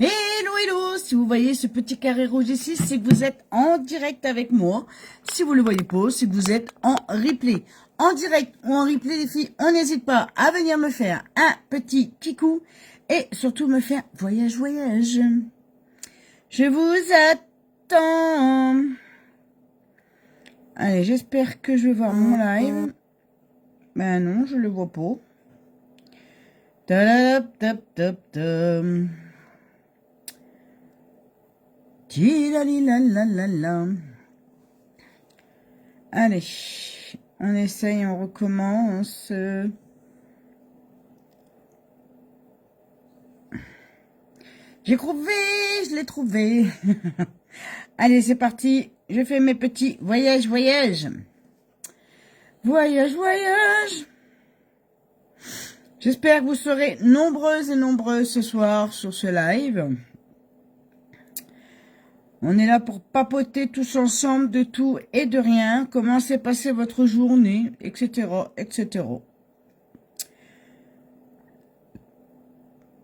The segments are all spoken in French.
Hello, hello! Si vous voyez ce petit carré rouge ici, c'est que vous êtes en direct avec moi. Si vous ne le voyez pas, c'est que vous êtes en replay. En direct ou en replay, les filles, on n'hésite pas à venir me faire un petit kikou et surtout me faire voyage, voyage. Je vous attends. Allez, j'espère que je vais voir mon live. Ben non, je le vois pas. Tadadap, tap, tap, tap. Tilalilalalalala. Allez, on essaye, on recommence. J'ai trouvé, je l'ai trouvé. Allez, c'est parti. Je fais mes petits voyages, voyages. Voyage, voyage. J'espère que vous serez nombreuses et nombreux ce soir sur ce live. On est là pour papoter tous ensemble de tout et de rien. Comment s'est passée votre journée, etc., etc.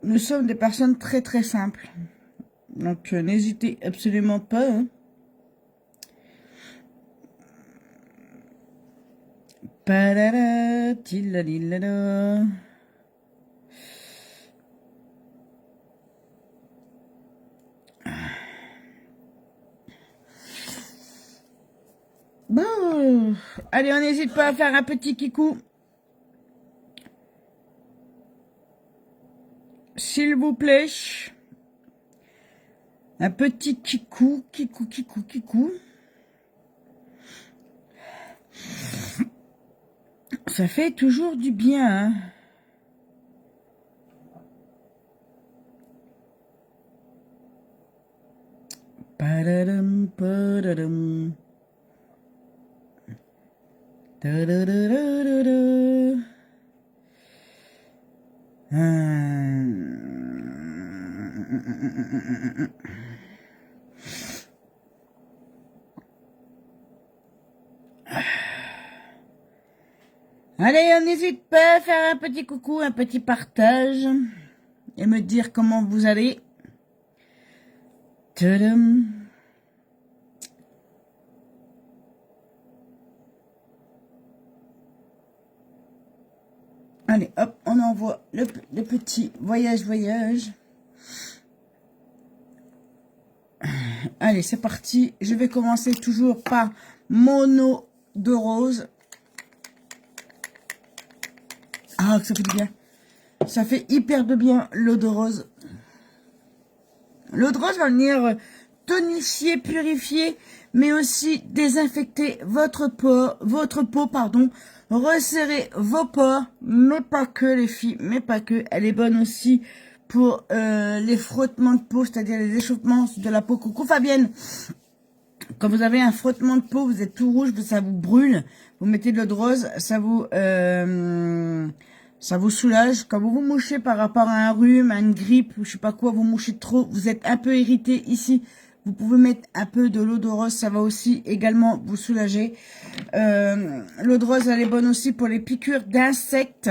Nous sommes des personnes très très simples. Donc n'hésitez absolument pas. Hein. Padada, tilalilala. Bon, allez, on n'hésite pas à faire un petit kikou. S'il vous plaît. Un petit kikou, kikou, kikou, kikou. Ça fait toujours du bien, hein. Padadam, padadam. Tadadadadada. Allez, on n'hésite pas à faire un petit coucou, un petit partage et me dire comment vous allez. Tadam. Allez, hop, on envoie le petit voyage, voyage. Allez, c'est parti. Je vais commencer toujours par mon eau de rose. Ah, que ça fait du bien. Ça fait hyper de bien l'eau de rose. L'eau de rose va venir tonifier, purifier, mais aussi désinfecter votre peau, pardon, resserrer vos pores, mais pas que les filles, mais pas que. Elle est bonne aussi pour les frottements de peau, c'est-à-dire les échauffements de la peau. Coucou Fabienne. Quand vous avez un frottement de peau, vous êtes tout rouge, ça vous brûle, vous mettez de l'eau de rose, ça vous soulage. Quand vous vous mouchez par rapport à un rhume, à une grippe, ou je sais pas quoi, vous mouchez trop, vous êtes un peu irrité ici, vous pouvez mettre un peu de l'eau de rose, ça va aussi également vous soulager. L'eau de rose, elle est bonne aussi pour les piqûres d'insectes,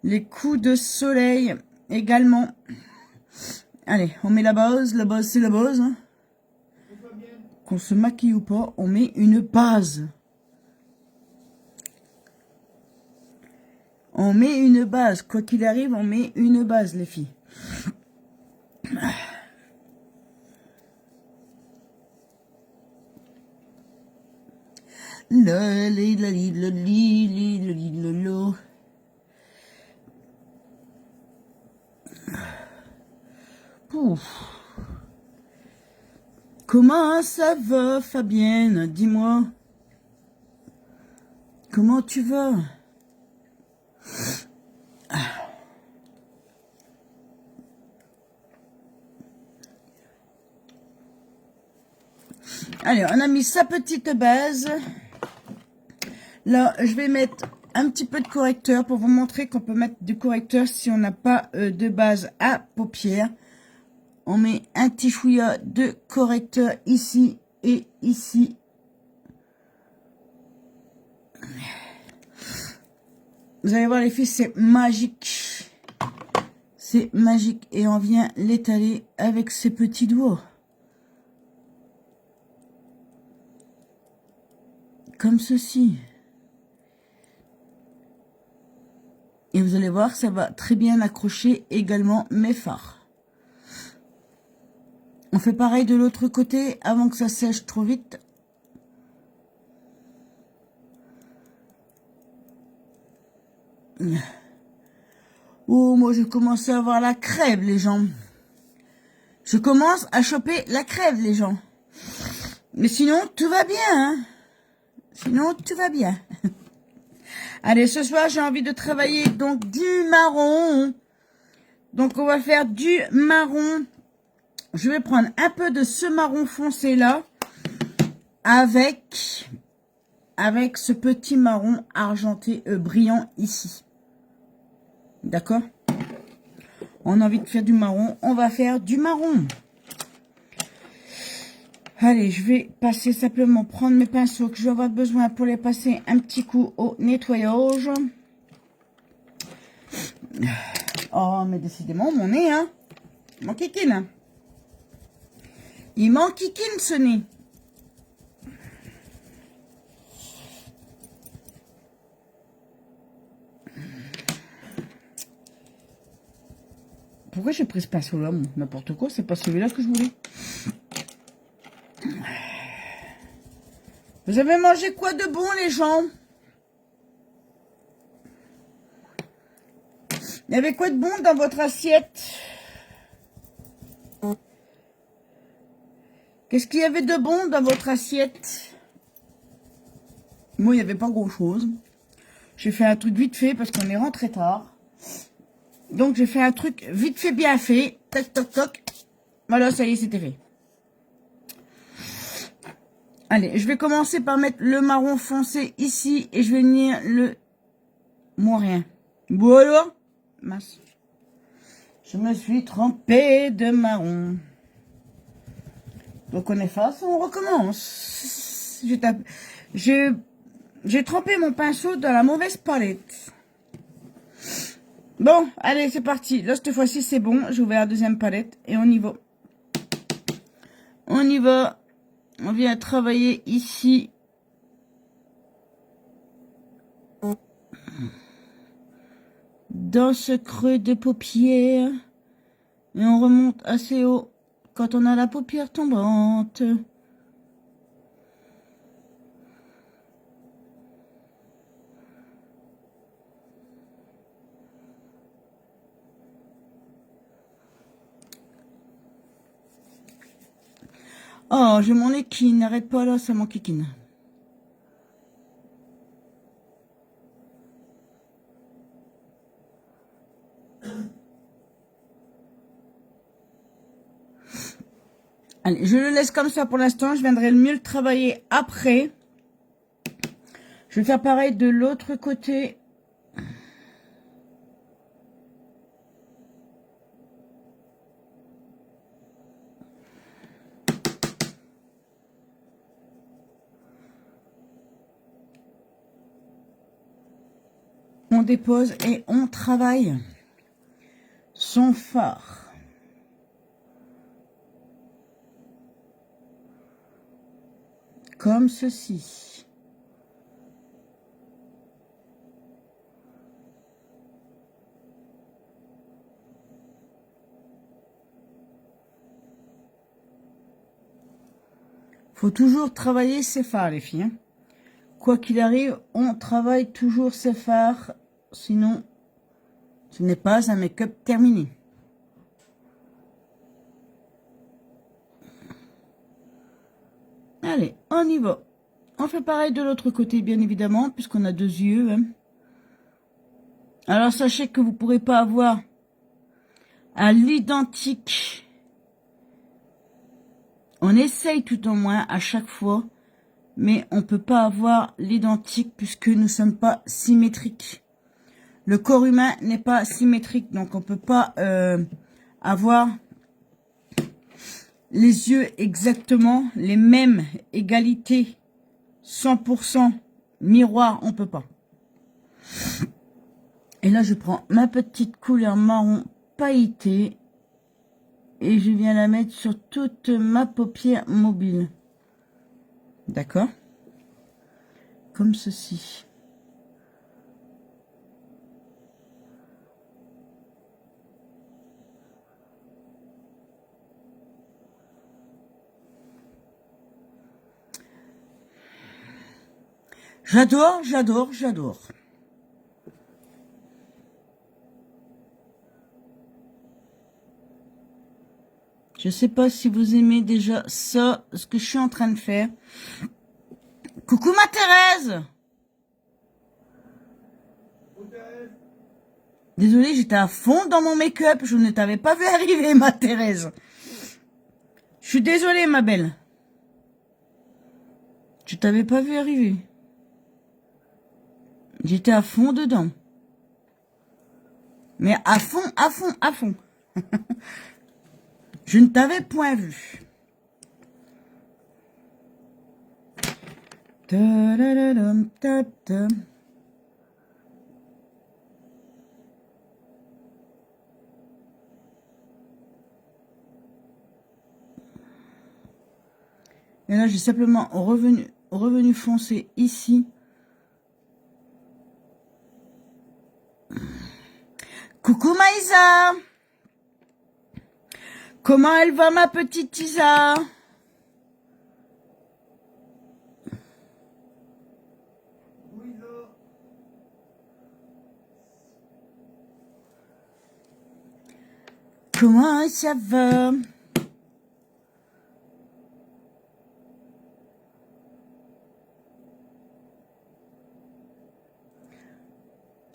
les coups de soleil également. Allez, on met la base c'est la base, hein. Qu'on se maquille ou pas, on met une base. On met une base. Quoi qu'il arrive, on met une base, les filles. Pouf. Comment ça va, Fabienne? Dis-moi. Comment tu vas? Allez, on a mis sa petite base. Là, je vais mettre un petit peu de correcteur pour vous montrer qu'on peut mettre du correcteur si on n'a pas de base à paupières. On met un petit chouïa de correcteur ici et ici. Vous allez voir les filles, c'est magique. C'est magique. Et on vient l'étaler avec ses petits doigts. Comme ceci. Et vous allez voir, ça va très bien accrocher également mes fards. On fait pareil de l'autre côté avant que ça sèche trop vite. Oh, moi je commence à avoir la crève, les gens. Je commence à choper la crève, les gens. Mais sinon, tout va bien, hein. Sinon, tout va bien. Allez, ce soir, j'ai envie de travailler donc du marron. Donc, on va faire du marron. Je vais prendre un peu de ce marron foncé là avec ce petit marron argenté brillant ici. D'accord? On a envie de faire du marron. On va faire du marron. Allez, je vais passer simplement, prendre mes pinceaux que je vais avoir besoin pour les passer un petit coup au nettoyage. Oh, mais décidément, mon nez, hein. Il m'enquiquine, hein. Il m'enquiquine, ce nez. Pourquoi j'ai pris ce pinceau-là, n'importe quoi, c'est pas celui-là que je voulais. Vous avez mangé quoi de bon, les gens? Il y avait quoi de bon dans votre assiette? Qu'est-ce qu'il y avait de bon dans votre assiette? Moi, il n'y avait pas grand-chose. J'ai fait un truc vite fait parce qu'on est rentré tard. Donc, j'ai fait un truc vite fait, bien fait. Toc, toc, toc. Voilà, ça y est, c'était fait. Allez, je vais commencer par mettre le marron foncé ici et je vais venir le moyen. Voilà. Mince. Je me suis trompée de marron. Donc on efface, on recommence. J'ai trempé mon pinceau dans la mauvaise palette. Bon, allez, c'est parti. Là, cette fois-ci, c'est bon. J'ai ouvert la deuxième palette et on y va. On y va. On vient travailler ici. Dans ce creux de paupière. Et on remonte assez haut quand on a la paupière tombante. Oh, j'ai mon nez qui n'arrête pas là, ça m'enquiquine. Allez, je le laisse comme ça pour l'instant. Je viendrai mieux le travailler après. Je vais faire pareil de l'autre côté. On dépose et on travaille son fard. Comme ceci. Faut toujours travailler ses fards, les filles. Hein. Quoi qu'il arrive, on travaille toujours ses fards. Sinon, ce n'est pas un make-up terminé. Allez, on y va. On fait pareil de l'autre côté, bien évidemment, puisqu'on a deux yeux. Hein. Alors, sachez que vous ne pourrez pas avoir à l'identique. On essaye tout au moins à chaque fois, mais on ne peut pas avoir l'identique puisque nous ne sommes pas symétriques. Le corps humain n'est pas symétrique, donc on ne peut pas avoir les yeux exactement les mêmes, égalité, 100% miroir, on peut pas. Et là, je prends ma petite couleur marron pailletée. Et je viens la mettre sur toute ma paupière mobile. D'accord? Comme ceci. J'adore, j'adore, j'adore. Je sais pas si vous aimez déjà ça, ce que je suis en train de faire. Coucou ma Thérèse! Désolée, j'étais à fond dans mon make-up. Je ne t'avais pas vu arriver, ma Thérèse. Je suis désolée, ma belle. Je t'avais pas vu arriver. J'étais à fond dedans. Mais à fond, à fond, à fond. Je ne t'avais point vu. Ta-da-da-dum, ta-ta. Et là, j'ai simplement revenu foncer ici. Coucou Maïsa! Comment elle va ma petite Isa? Comment ça va?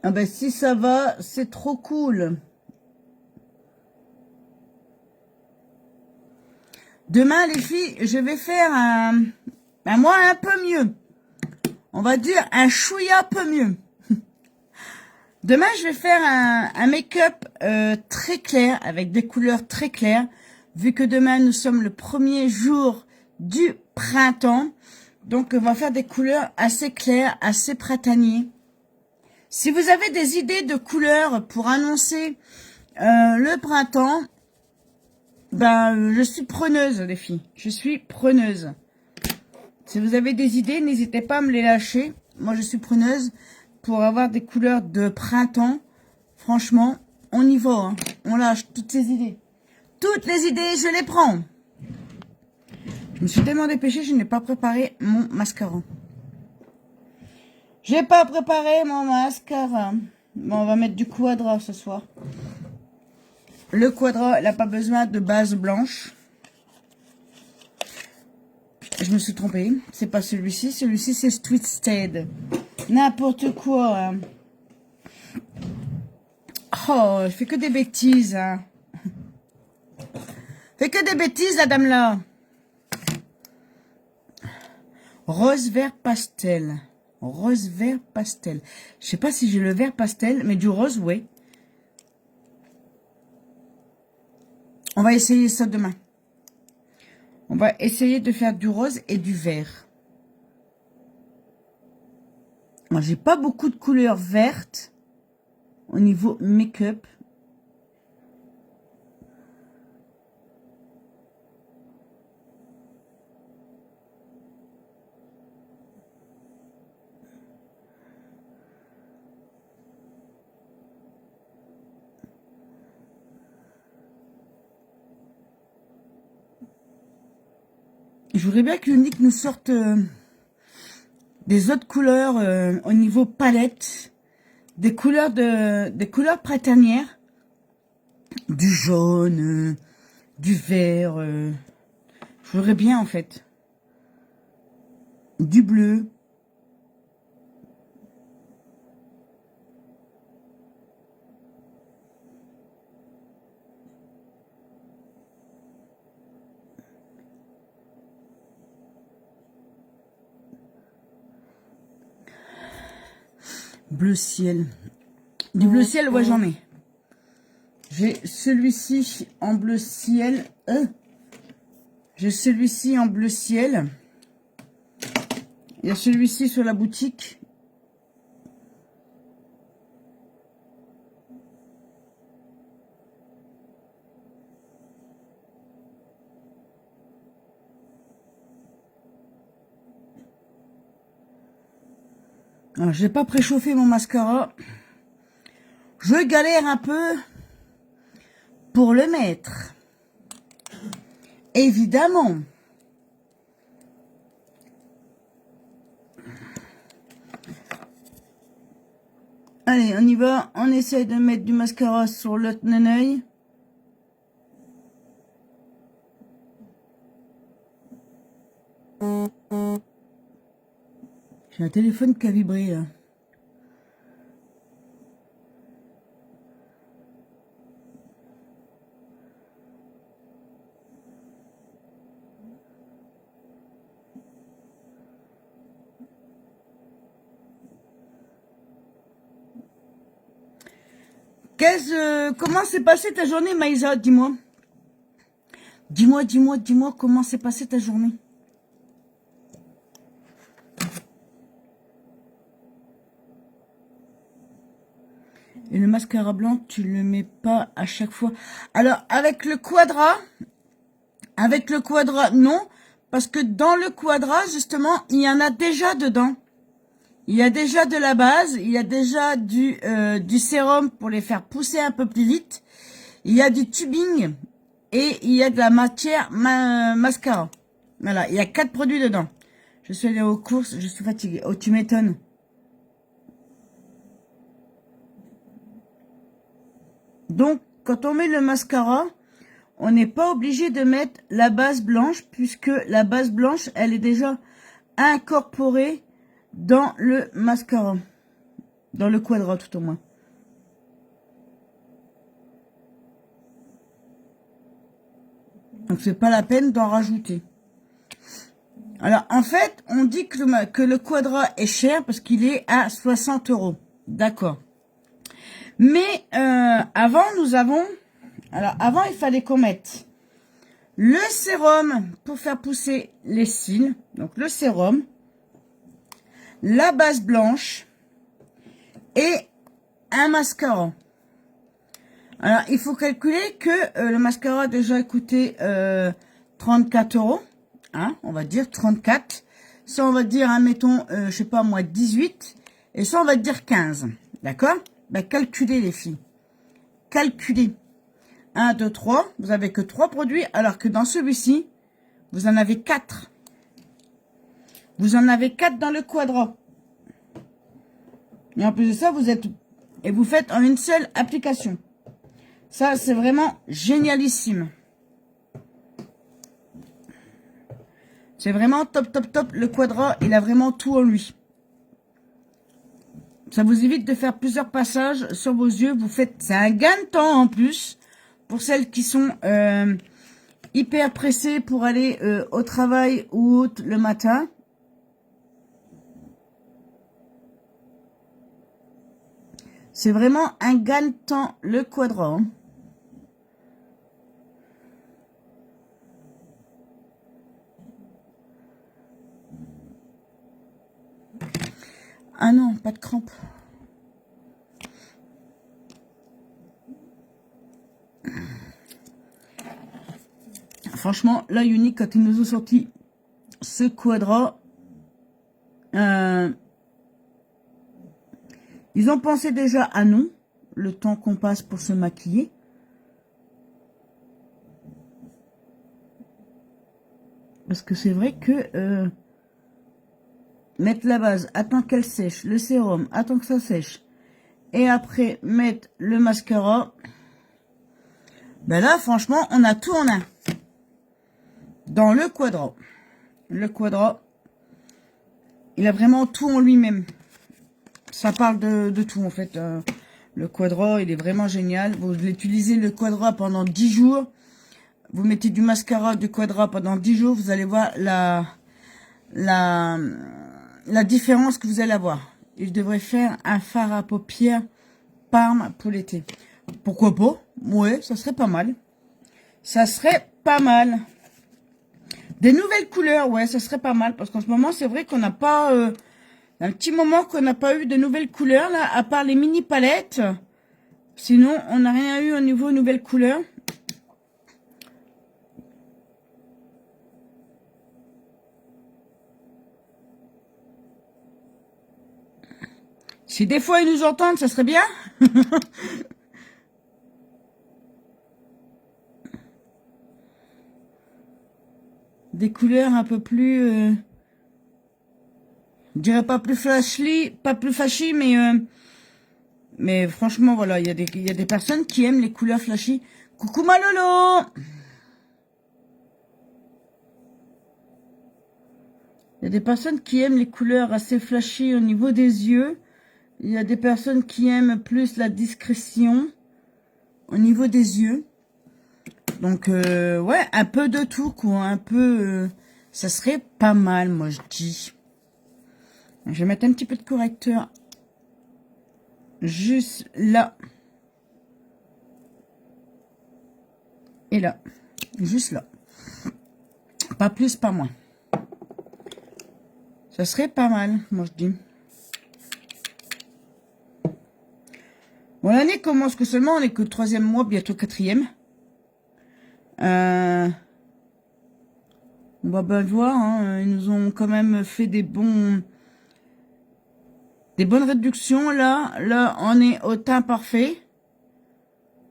Ah ben si ça va, c'est trop cool. Demain les filles, je vais faire moi un peu mieux. On va dire un chouïa peu mieux. Demain je vais faire un make-up très clair, avec des couleurs très claires. Vu que demain nous sommes le premier jour du printemps. Donc on va faire des couleurs assez claires, assez printaniers. Si vous avez des idées de couleurs pour annoncer le printemps, ben je suis preneuse les filles. Je suis preneuse. Si vous avez des idées, n'hésitez pas à me les lâcher. Moi je suis preneuse pour avoir des couleurs de printemps. Franchement, on y va. Hein. On lâche toutes ces idées. Toutes les idées, je les prends. Je me suis tellement dépêchée, je n'ai pas préparé mon mascara. J'ai pas préparé mon mascara. Bon, on va mettre du quadra ce soir. Le quadra, il n'a pas besoin de base blanche. Je me suis trompée. C'est pas celui-ci. Celui-ci, c'est Twisted. N'importe quoi. Hein. Oh, je fais que des bêtises. Hein. Fais que des bêtises, la dame là. Rose vert pastel. Rose vert pastel. Je sais pas si j'ai le vert pastel, mais du rose, ouais. On va essayer ça demain. On va essayer de faire du rose et du vert. Moi, j'ai pas beaucoup de couleurs vertes au niveau make-up. Je voudrais bien que Unique nous sorte des autres couleurs au niveau palette, des couleurs printanières, du jaune, du vert. Je voudrais bien en fait du bleu. Bleu ciel. Du bleu ciel, ouais, j'en ai. J'ai celui-ci en bleu ciel. J'ai celui-ci en bleu ciel. Il y a celui-ci sur la boutique. Alors, j'ai pas préchauffé mon mascara. Je galère un peu pour le mettre. Évidemment. Allez, on y va. On essaie de mettre du mascara sur l'autre œil. J'ai un téléphone qui a vibré, là. Comment s'est passée ta journée, Maïsa? Dis-moi. Dis-moi comment s'est passée ta journée. Et le mascara blanc, tu le mets pas à chaque fois. Alors, avec le quadra, non. Parce que dans le quadra, justement, il y en a déjà dedans. Il y a déjà de la base, il y a déjà du sérum pour les faire pousser un peu plus vite. Il y a du tubing et il y a de la matière mascara. Voilà, il y a 4 produits dedans. Je suis allée aux courses, je suis fatiguée. Oh, tu m'étonnes. Donc, quand on met le mascara, on n'est pas obligé de mettre la base blanche puisque la base blanche, elle est déjà incorporée dans le mascara. Dans le quadra, tout au moins. Donc, c'est pas la peine d'en rajouter. Alors, en fait, on dit que le quadra est cher parce qu'il est à 60 €. D'accord. Mais avant, avant, il fallait qu'on mette le sérum pour faire pousser les cils. Donc, le sérum, la base blanche et un mascara. Alors, il faut calculer que le mascara a déjà coûté 34 €. Hein, on va dire 34. Ça, on va dire, hein, mettons, je sais pas moi, 18. Et ça, on va dire 15. D'accord? Ben, calculez les filles. Calculez. 1, 2, 3. Vous avez que 3 produits, alors que dans celui-ci, vous en avez 4. Vous en avez 4 dans le quadra. Et en plus de ça, vous faites en une seule application. Ça, c'est vraiment génialissime. C'est vraiment top, top, top. Le quadra, il a vraiment tout en lui. Ça vous évite de faire plusieurs passages sur vos yeux. C'est un gain de temps en plus pour celles qui sont hyper pressées pour aller au travail ou autre le matin. C'est vraiment un gain de temps, le quadra. Hein. Ah non, pas de crampes. Franchement, là, Unique, quand ils nous ont sorti ce quadra, ils ont pensé déjà à nous, le temps qu'on passe pour se maquiller. Parce que c'est vrai que mettre la base, attendre qu'elle sèche, le sérum, attendre que ça sèche, et après mettre le mascara, ben là, franchement, on a tout en un. Dans le quadra. Le quadra, il a vraiment tout en lui-même. Ça parle de tout, en fait. Le quadra, il est vraiment génial. Vous utilisez le quadra pendant 10 jours. Vous mettez du mascara du quadra pendant 10 jours. Vous allez voir la différence que vous allez avoir. Il devrait faire un fard à paupières Parme pour l'été. Pourquoi pas? Ouais, ça serait pas mal. Ça serait pas mal. Des nouvelles couleurs, ouais, ça serait pas mal. Parce qu'en ce moment, c'est vrai qu'on n'a pas... un petit moment qu'on n'a pas eu de nouvelles couleurs, là, à part les mini palettes. Sinon, on n'a rien eu au niveau nouvelles couleurs. Si des fois ils nous entendent, ça serait bien. Des couleurs un peu plus... je dirais pas plus flashy, mais franchement, voilà, il y a des personnes qui aiment les couleurs flashy. Coucou ma Lolo! Il y a des personnes qui aiment les couleurs assez flashy au niveau des yeux. Il y a des personnes qui aiment plus la discrétion au niveau des yeux. Donc, ouais, un peu de tout, quoi. Un peu... ça serait pas mal, moi, je dis. Je vais mettre un petit peu de correcteur. Juste là. Et là. Juste là. Pas plus, pas moins. Ça serait pas mal, moi, je dis. Bon, l'année commence que seulement, on est que le 3e mois, bientôt 4e. On va bien voir, hein. Ils nous ont quand même fait des bonnes réductions, là. Là, on est au teint parfait.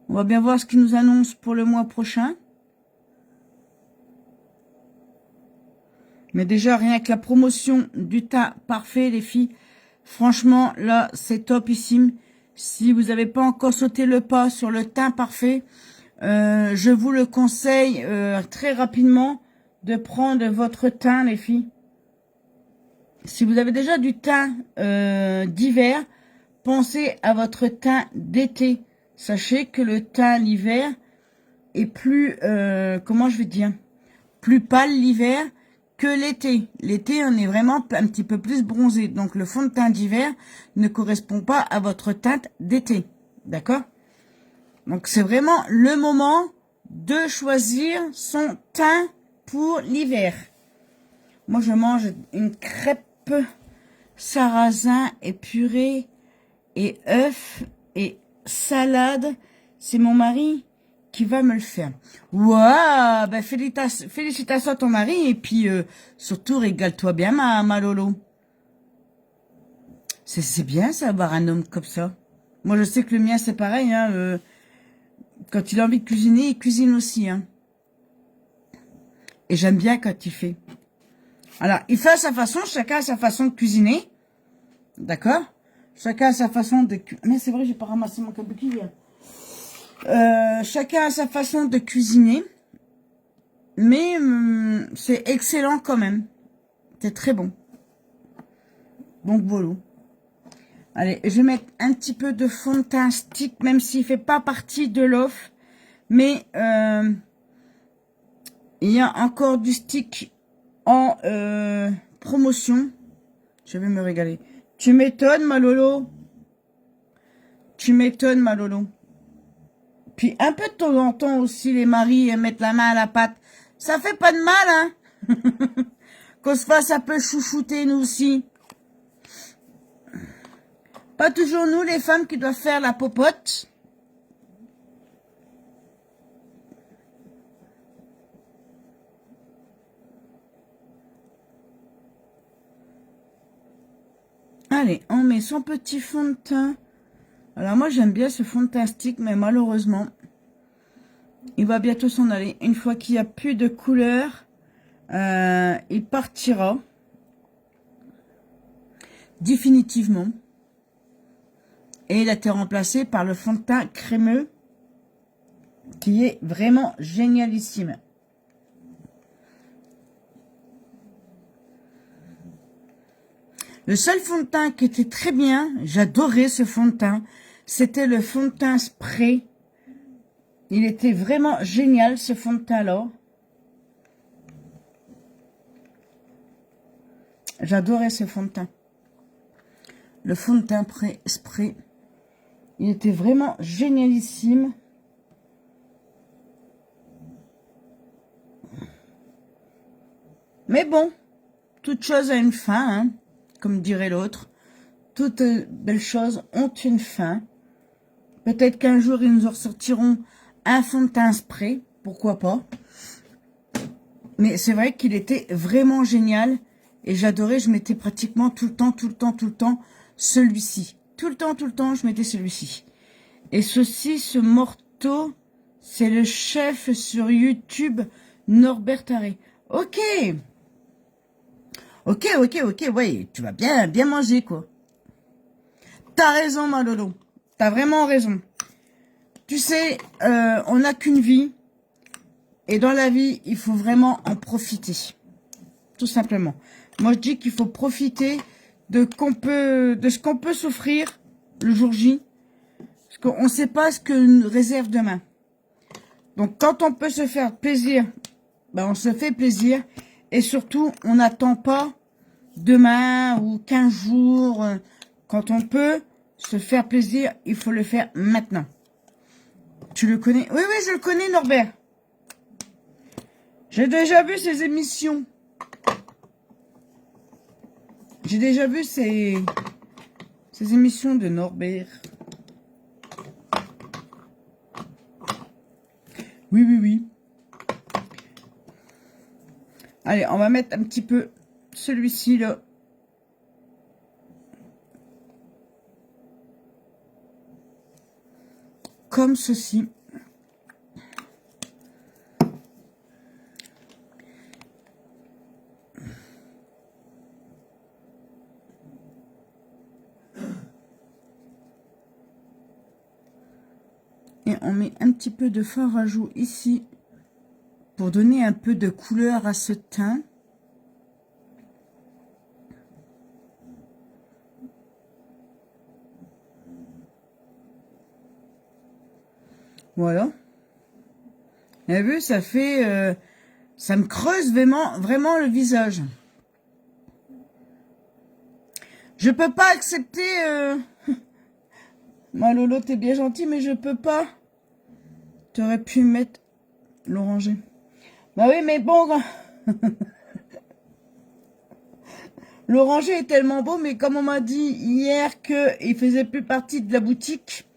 On va bien voir ce qu'ils nous annoncent pour le mois prochain. Mais déjà, rien que la promotion du teint parfait, les filles, franchement, là, c'est topissime. Si vous n'avez pas encore sauté le pas sur le teint parfait, je vous le conseille très rapidement de prendre votre teint, les filles. Si vous avez déjà du teint d'hiver, pensez à votre teint d'été. Sachez que le teint l'hiver est plus, comment je vais dire, plus pâle l'hiver que l'été. L'été, on est vraiment un petit peu plus bronzé. Donc, le fond de teint d'hiver ne correspond pas à votre teinte d'été. D'accord? Donc, c'est vraiment le moment de choisir son teint pour l'hiver. Moi, je mange une crêpe sarrasin et purée et œufs et salade. C'est mon mari qui va me le faire. Waouh, ben félicitations à ton mari et puis surtout régale-toi bien ma Lolo. C'est bien ça, avoir un homme comme ça. Moi je sais que le mien c'est pareil, hein, quand il a envie de cuisiner, il cuisine aussi, hein. Et j'aime bien quand il fait. Alors, il fait à sa façon, chacun a sa façon de cuisiner. D'accord? Chacun a sa façon de cuisiner. Mais c'est vrai, j'ai pas ramassé mon kabuki hier. Chacun a sa façon de cuisiner. Mais c'est excellent quand même. C'est très bon. Donc voilà. Allez, je vais mettre un petit peu de fond de teint stick, même s'il fait pas partie de l'offre. Mais il y a encore du stick en promotion. Je vais me régaler. Tu m'étonnes, ma Lolo. Tu m'étonnes, ma Lolo. Puis un peu de temps en temps aussi, les maris mettent la main à la pâte. Ça fait pas de mal, hein. Qu'on se fasse un peu chouchouter, nous aussi. Pas toujours nous, les femmes, qui doivent faire la popote. Allez, on met son petit fond de teint. Alors moi, j'aime bien ce fond de teint stick, mais malheureusement, il va bientôt s'en aller. Une fois qu'il n'y a plus de couleur, il partira. Définitivement. Et il a été remplacé par le fond de teint crémeux, qui est vraiment génialissime. Le seul fond de teint qui était très bien, j'adorais ce fond de teint, c'était le fond de teint spray. Il était vraiment génial, ce fond de teint-là. J'adorais ce fond de teint. Le fond de teint spray. Il était vraiment génialissime. Mais bon, toute chose a une fin, hein, comme dirait l'autre. Toutes belles choses ont une fin. Peut-être qu'un jour, ils nous en ressortiront un fond de teint spray. Pourquoi pas. Mais c'est vrai qu'il était vraiment génial. Et j'adorais, je mettais pratiquement tout le temps celui-ci. tout le temps, je mettais celui-ci. Et ce morteau, c'est le chef sur YouTube, Norbert Taré. Ok. Ok, ouais, tu vas bien manger, quoi. T'as raison, ma Lolo. T'as vraiment raison. Tu sais, on n'a qu'une vie. Et dans la vie, il faut vraiment en profiter. Tout simplement. Moi, je dis qu'il faut profiter de ce qu'on peut souffrir le jour J. Parce qu'on ne sait pas ce que nous réserve demain. Donc, quand on peut se faire plaisir, ben, on se fait plaisir. Et surtout, on n'attend pas demain ou 15 jours. Quand on peut se faire plaisir, il faut le faire maintenant. Tu le connais? Oui, je le connais, Norbert. J'ai déjà vu ses émissions. J'ai déjà vu ces émissions de Norbert. Oui. Allez, on va mettre un petit peu celui-ci, là. Comme ceci. Et on met un petit peu de fard à joues ici pour donner un peu de couleur à ce teint. Voilà. Vous avez vu, ça fait... ça me creuse vraiment le visage. Je peux pas accepter... Ma Lolo, t'es bien gentil, mais je peux pas. T'aurais pu mettre l'oranger. Bah oui, mais bon... L'oranger est tellement beau, mais comme on m'a dit hier qu'il faisait plus partie de la boutique,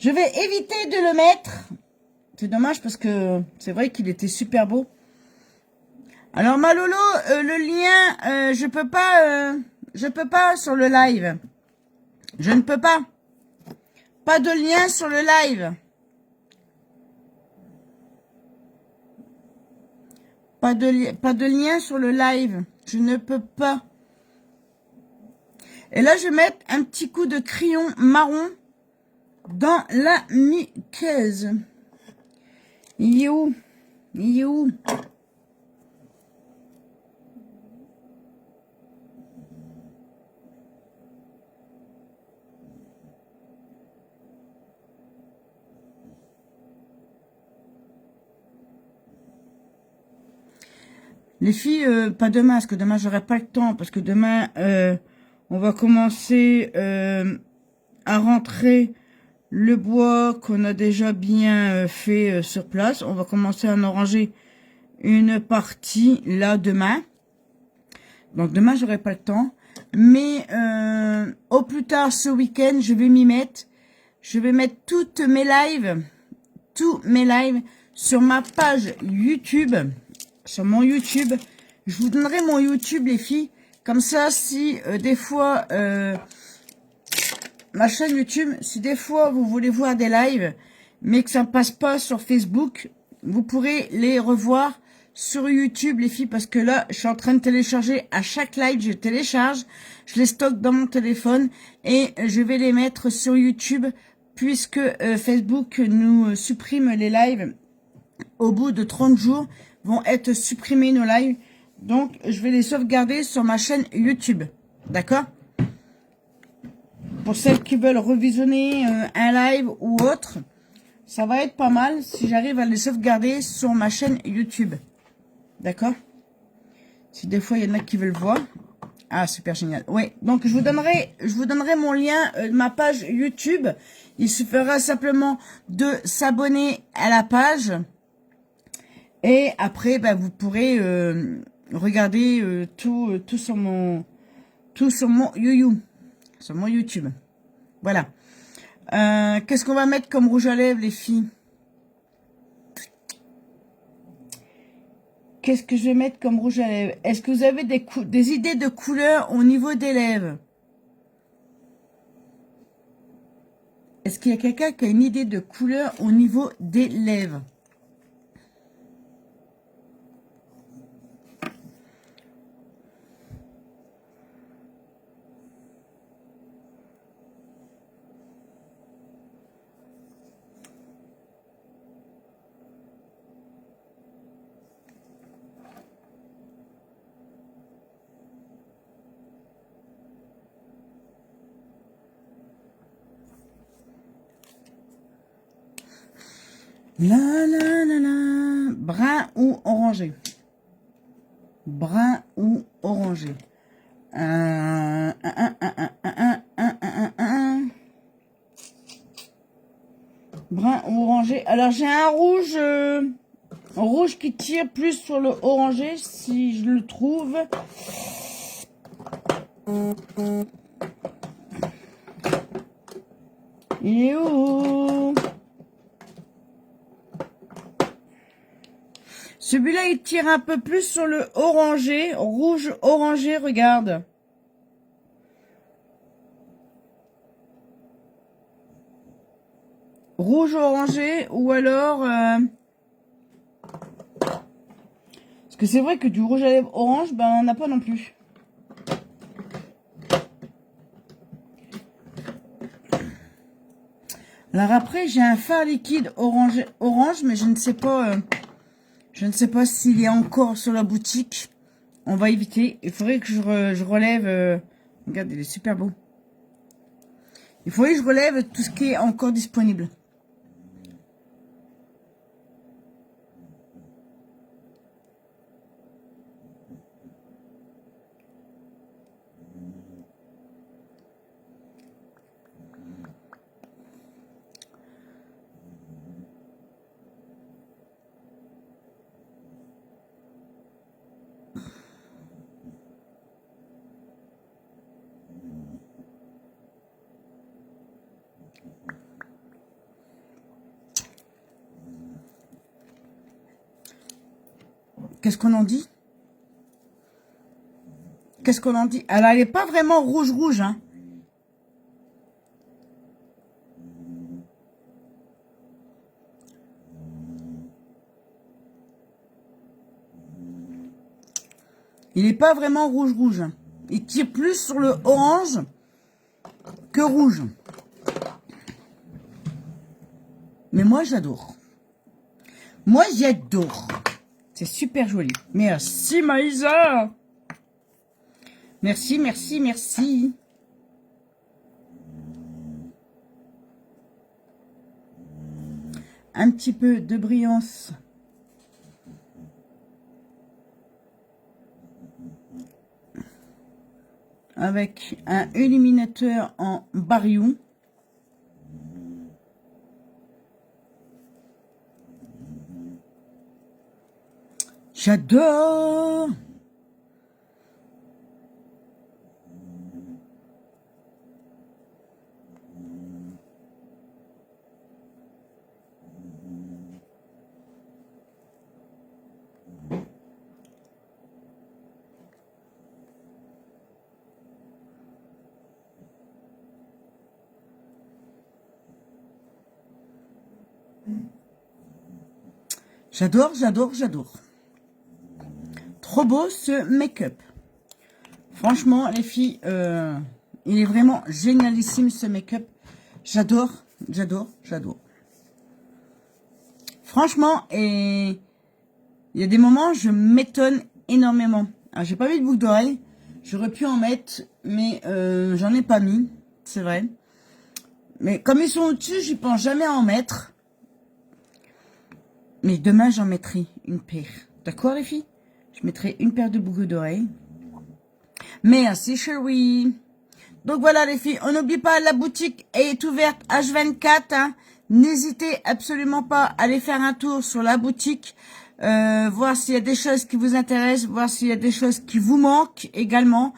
je vais éviter de le mettre. C'est dommage parce que c'est vrai qu'il était super beau. Alors ma Lolo, le lien, je peux pas sur le live. Je ne peux pas. Pas de lien sur le live. Pas de lien sur le live. Je ne peux pas. Et là, je vais mettre un petit coup de crayon marron dans la muqueuse. Il est où? Il est où? Les filles, pas demain, parce que demain, j'aurai pas le temps, parce que demain, on va commencer à rentrer le bois qu'on a déjà bien fait sur place. On va commencer à en ranger une partie là demain. Donc demain, j'aurai pas le temps. Mais au plus tard ce week-end, je vais m'y mettre. Je vais mettre tous mes lives sur ma page YouTube. Sur mon YouTube. Je vous donnerai mon YouTube, les filles. Comme ça, si des fois... ma chaîne YouTube, si des fois vous voulez voir des lives, mais que ça ne passe pas sur Facebook, vous pourrez les revoir sur YouTube, les filles, parce que là, je suis en train de télécharger à chaque live, je télécharge, je les stocke dans mon téléphone et je vais les mettre sur YouTube, puisque Facebook nous supprime les lives. Au bout de 30 jours, vont être supprimés nos lives. Donc, je vais les sauvegarder sur ma chaîne YouTube. D'accord ? Pour celles qui veulent revisionner un live ou autre, ça va être pas mal si j'arrive à les sauvegarder sur ma chaîne YouTube. D'accord? Si des fois il y en a qui veulent voir. Ah, super génial. Oui, donc je vous donnerai mon lien de ma page YouTube. Il suffira simplement de s'abonner à la page. Et après, bah, vous pourrez regarder tout sur mon sur mon YouTube. Voilà. Qu'est-ce qu'on va mettre comme rouge à lèvres, les filles? Qu'est-ce que je vais mettre comme rouge à lèvres? Est-ce que vous avez des idées de couleurs au niveau des lèvres? Est-ce qu'il y a quelqu'un qui a une idée de couleur au niveau des lèvres? La la la la. Brun ou orangé? Brun ou orangé? Brun ou orangé? Alors j'ai un rouge, rouge qui tire plus sur le orangé si je le trouve. Il est où? Celui-là, il tire un peu plus sur le orangé, rouge orangé, regarde. Rouge orangé ou alors... Parce que c'est vrai que du rouge à lèvres orange, ben on n'a pas non plus. Alors après, j'ai un fard liquide orange, mais je ne sais pas... je ne sais pas s'il est encore sur la boutique. On va éviter. Il faudrait que je relève... regarde, il est super beau. Il faudrait que je relève tout ce qui est encore disponible. Qu'est-ce qu'on en dit? Qu'est-ce qu'on en dit? Alors, elle n'est pas vraiment rouge-rouge, hein. Il n'est pas vraiment rouge-rouge. Il tire plus sur le orange que rouge. Mais moi, j'adore. Moi, j'adore. C'est super joli. Merci, Maïsa. Merci, merci, merci. Un petit peu de brillance. Avec un illuminateur en bariou. J'adore. J'adore, j'adore, j'adore. Trop beau ce make-up. Franchement, les filles, il est vraiment génialissime ce make-up. J'adore, j'adore, j'adore. Franchement, et il y a des moments, je m'étonne énormément. Alors, j'ai pas mis de boucle d'oreille. J'aurais pu en mettre, mais j'en ai pas mis, c'est vrai. Mais comme ils sont au-dessus, j'y pense jamais à en mettre. Mais demain, j'en mettrai une paire. D'accord, les filles? Je mettrai une paire de boucles d'oreilles. Merci, chérie. Donc voilà, les filles. On n'oublie pas, la boutique est ouverte H24. Hein. N'hésitez absolument pas à aller faire un tour sur la boutique. Voir s'il y a des choses qui vous intéressent. Voir s'il y a des choses qui vous manquent également.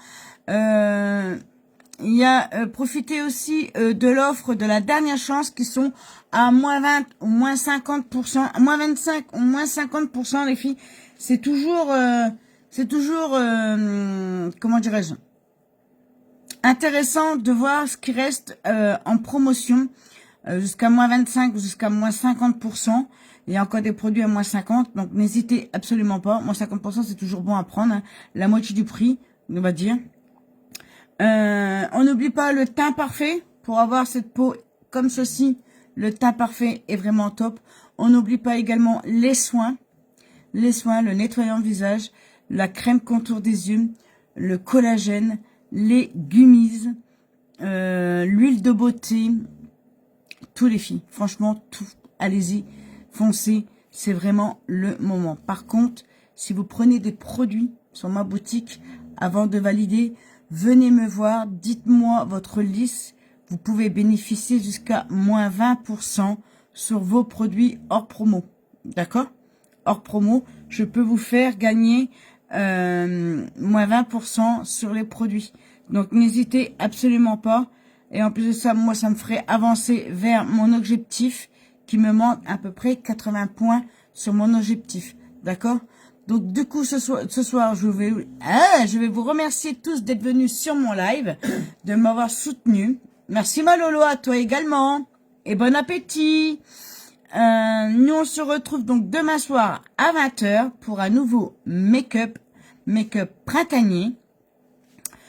Il y a profitez aussi de l'offre de la dernière chance qui sont à moins 20 ou moins 50%, moins 25 ou moins 50%, les filles. C'est toujours comment dirais-je, intéressant de voir ce qui reste en promotion. jusqu'à moins 25, jusqu'à moins 50%. Il y a encore des produits à moins 50, donc n'hésitez absolument pas. Moins 50%, c'est toujours bon à prendre, hein. La moitié du prix, on va dire. On n'oublie pas le teint parfait. Pour avoir cette peau comme ceci, le teint parfait est vraiment top. On n'oublie pas également les soins. Les soins, le nettoyant visage, la crème contour des yeux, le collagène, les gummies, l'huile de beauté, tous les filles. Franchement, tout. Allez-y, foncez. C'est vraiment le moment. Par contre, si vous prenez des produits sur ma boutique, avant de valider, venez me voir. Dites-moi votre liste. Vous pouvez bénéficier jusqu'à moins 20% sur vos produits hors promo. D'accord? Hors promo, je peux vous faire gagner moins 20% sur les produits. Donc, n'hésitez absolument pas. Et en plus de ça, moi, ça me ferait avancer vers mon objectif qui me manque à peu près 80 points sur mon objectif. D'accord? Donc, du coup, ce soir, je vais vous remercier tous d'être venus sur mon live, de m'avoir soutenu. Merci Malolo, à toi également. Et bon appétit. Nous, on se retrouve donc demain soir à 20h pour un nouveau make-up printanier.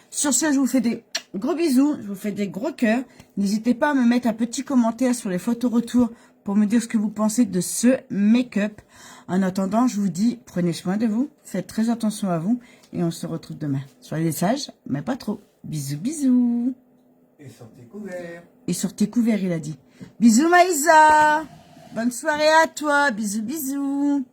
Sur ce, je vous fais des gros bisous, je vous fais des gros cœurs. N'hésitez pas à me mettre un petit commentaire sur les photos retour pour me dire ce que vous pensez de ce make-up. En attendant, je vous dis, prenez soin de vous, faites très attention à vous et on se retrouve demain. Soyez sages, mais pas trop. Bisous, bisous. Et sortez couverts. Et sortez couverts, il a dit. Bisous Maïsa. Bonne soirée à toi. Bisous, bisous.